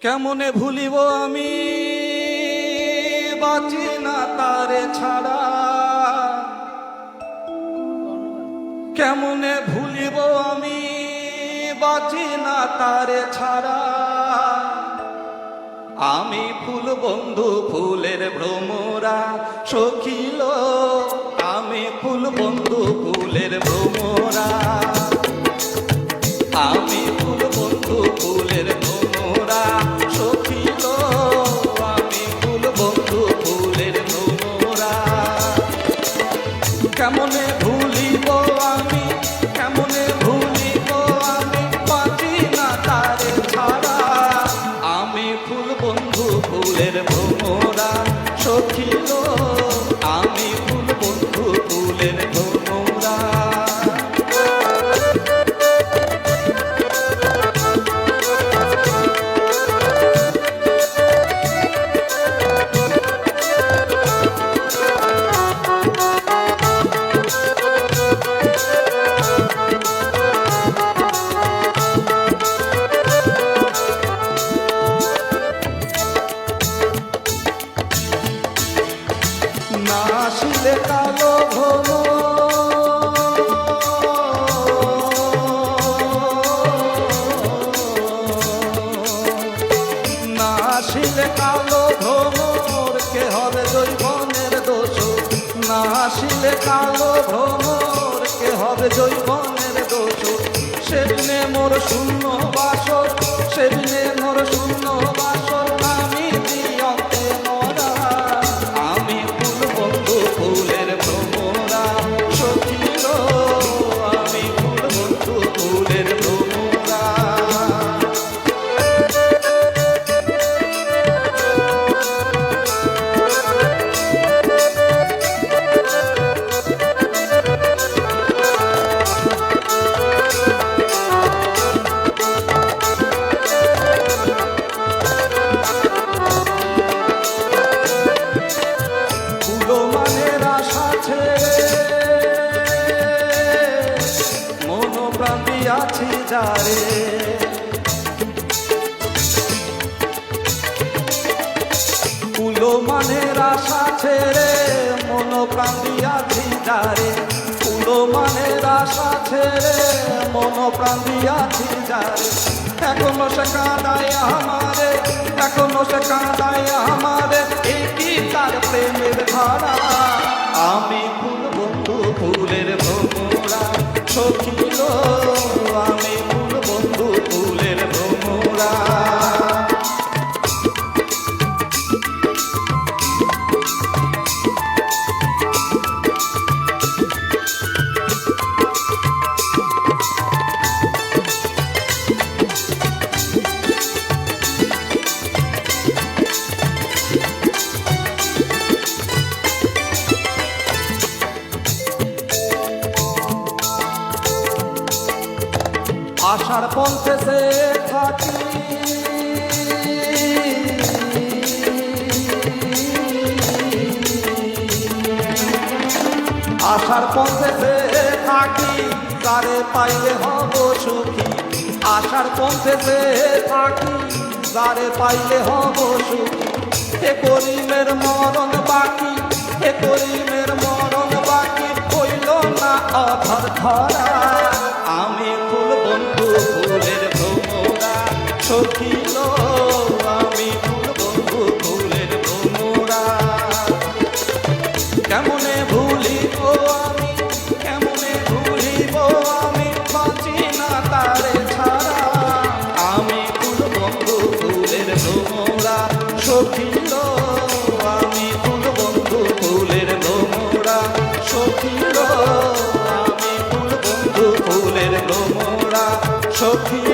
কেমনে ভুলিব আমি বাঁচি না তারে ছাড়া, কেমনে ভুলিব আমি বাঁচি না তারে ছাড়া। আমি ফুল বন্ধু ফুলের ভ্রমরা সখিল, আমি ফুল বন্ধু ফুলের ভ্রমরা, আমি ফুল বন্ধু ফুলের ভ্রমরা সখিল, আমি ফুল বন্ধু ফুলের ভ্রমরা। কেমনে ভুলিব আমি, কেমনে ভুলিব আমি বাঁচি না তারে ছাড়া। আমি ফুল বন্ধু ফুলের ভ্রমরা সখিল, আমি ফুল বন্ধু ফুলের ভ্রমরা। নাশিলে কালো ভ্রমর, নাশিলে কালো ভ্রমর কে হবে জৈবনের দোষ। নাশিলে কালো ভ্রমর কে হবে জৈবনের দোষ। সেদিনে মোর শূন্য বাসর, সেদিনে মোর শূন্য বাসর, আমি দিয়ন্তে মরা। আমি ফুল বন্ধু ফুলের ভ্রমরা সখিল, আমি ফুল বন্ধু ফুলের ভ্রমরা। আছি যারে কুলো মানের আশা ছেড়ে, মন প্রাণ দিয়াছি যারে। কুলো মানের আশা ছেড়ে, মন প্রাণ দিয়াছি যারে। এখনো সে কাঁদায় আমারে, এখনো সে কাঁদায় আমারে, কি তার প্রেমের ধারা। আমি ফুল বন্ধু ফুলের ভ্রমরা সখিল, আমি ফুল বন্ধু ফুলের ভ্রমরা। আশার পথে সে থাকি, আশার পথে সে থাকি, তারে পাইলে হব সুখী। আশার পথে সে থাকি, তারে পাইলে হব সুখী। এ করিমের মরণ বাকি, এ করিমের মরণ বাকি, হইল না অধর ধরা। আমি ফুল বন্ধু ফুলের ভ্রমরা সখিল, আমি ফুল বন্ধু ফুলের ভ্রমরা। কেমনে ভুলিব আমি, কেমনে ভুলিব আমি বাঁচি না তারে ছাড়া। আমি ফুল বন্ধু ফুলের ভ্রমরা সখিল, আমি ফুল বন্ধু ফুলের ভ্রমরা সখিল, আমি ফুল বন্ধু ফুলের ভ্রমরা সখিল।